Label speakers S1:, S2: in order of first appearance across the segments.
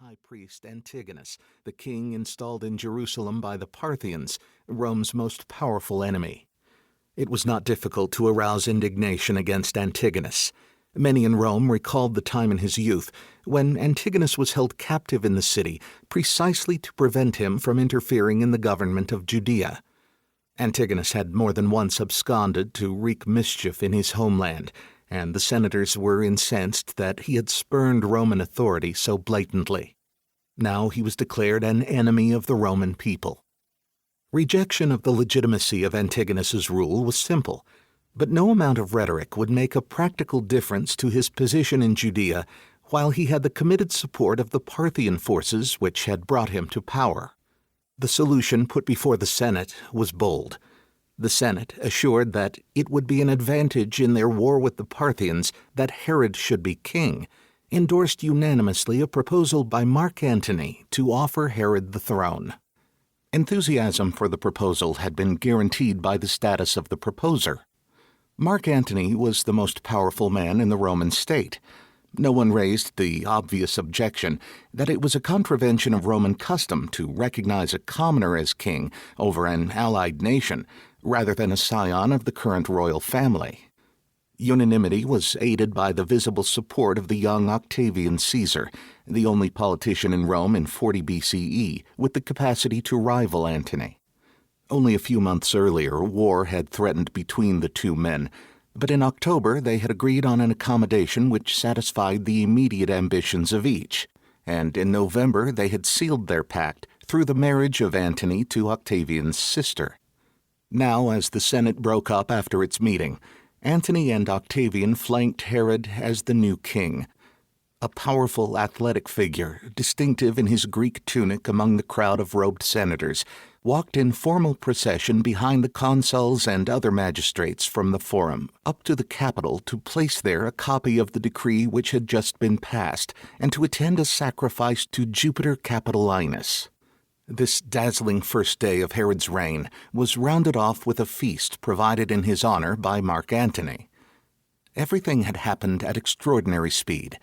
S1: high priest Antigonus, the king installed in Jerusalem by the Parthians, Rome's most powerful enemy. It was not difficult to arouse indignation against Antigonus. Many in Rome recalled the time in his youth when Antigonus was held captive in the city precisely to prevent him from interfering in the government of Judea. Antigonus had more than once absconded to wreak mischief in his homeland, and the senators were incensed that he had spurned Roman authority so blatantly. Now he was declared an enemy of the Roman people. Rejection of the legitimacy of Antigonus's rule was simple, but no amount of rhetoric would make a practical difference to his position in Judea while he had the committed support of the Parthian forces which had brought him to power. The solution put before the Senate was bold. The Senate, assured that it would be an advantage in their war with the Parthians that Herod should be king, endorsed unanimously a proposal by Mark Antony to offer Herod the throne. Enthusiasm for the proposal had been guaranteed by the status of the proposer. Mark Antony was the most powerful man in the Roman state. No one raised the obvious objection that it was a contravention of Roman custom to recognize a commoner as king over an allied nation, rather than a scion of the current royal family. Unanimity was aided by the visible support of the young Octavian Caesar, the only politician in Rome in 40 BCE with the capacity to rival Antony. Only a few months earlier, war had threatened between the two men, but in October they had agreed on an accommodation which satisfied the immediate ambitions of each, and in November they had sealed their pact through the marriage of Antony to Octavian's sister. Now, as the Senate broke up after its meeting, Antony and Octavian flanked Herod as the new king. A powerful athletic figure, distinctive in his Greek tunic among the crowd of robed senators, walked in formal procession behind the consuls and other magistrates from the Forum up to the Capitol to place there a copy of the decree which had just been passed and to attend a sacrifice to Jupiter Capitolinus. This dazzling first day of Herod's reign was rounded off with a feast provided in his honor by Mark Antony. Everything had happened at extraordinary speed.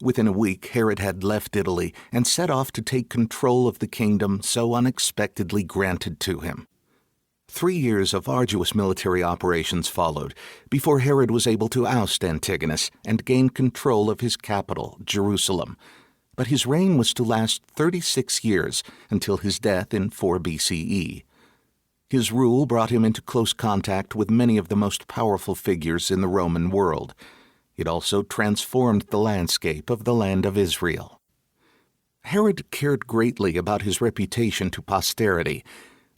S1: Within a week, Herod had left Italy and set off to take control of the kingdom so unexpectedly granted to him. 3 years of arduous military operations followed before Herod was able to oust Antigonus and gain control of his capital, Jerusalem. But his reign was to last 36 years until his death in 4 BCE. His rule brought him into close contact with many of the most powerful figures in the Roman world. It also transformed the landscape of the land of Israel. Herod cared greatly about his reputation to posterity,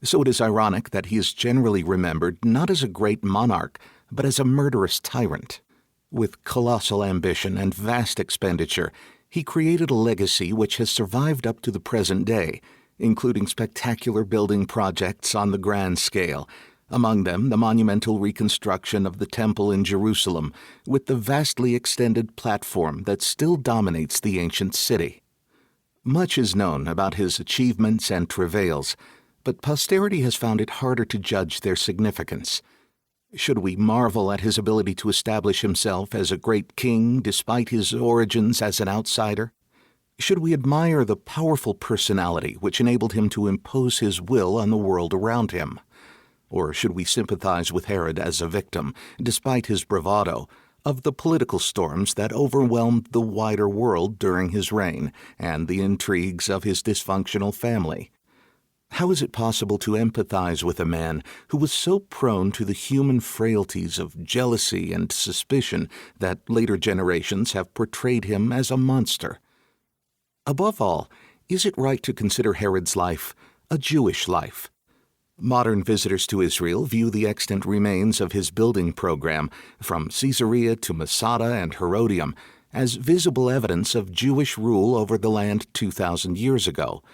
S1: so it is ironic that he is generally remembered not as a great monarch, but as a murderous tyrant. With colossal ambition and vast expenditure, he created a legacy which has survived up to the present day, including spectacular building projects on the grand scale, among them the monumental reconstruction of the Temple in Jerusalem, with the vastly extended platform that still dominates the ancient city. Much is known about his achievements and travails, but posterity has found it harder to judge their significance. Should we marvel at his ability to establish himself as a great king despite his origins as an outsider? Should we admire the powerful personality which enabled him to impose his will on the world around him? Or should we sympathize with Herod as a victim, despite his bravado, of the political storms that overwhelmed the wider world during his reign and the intrigues of his dysfunctional family? How is it possible to empathize with a man who was so prone to the human frailties of jealousy and suspicion that later generations have portrayed him as a monster? Above all, is it right to consider Herod's life a Jewish life? Modern visitors to Israel view the extant remains of his building program, from Caesarea to Masada and Herodium, as visible evidence of Jewish rule over the land 2,000 years ago.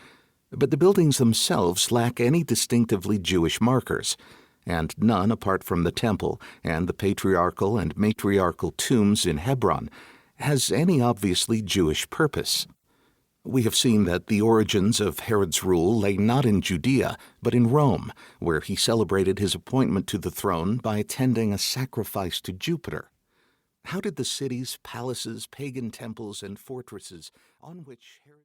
S1: But the buildings themselves lack any distinctively Jewish markers, and none apart from the temple and the patriarchal and matriarchal tombs in Hebron has any obviously Jewish purpose. We have seen that the origins of Herod's rule lay not in Judea, but in Rome, where he celebrated his appointment to the throne by attending a sacrifice to Jupiter. How did the cities, palaces, pagan temples, and fortresses on which Herod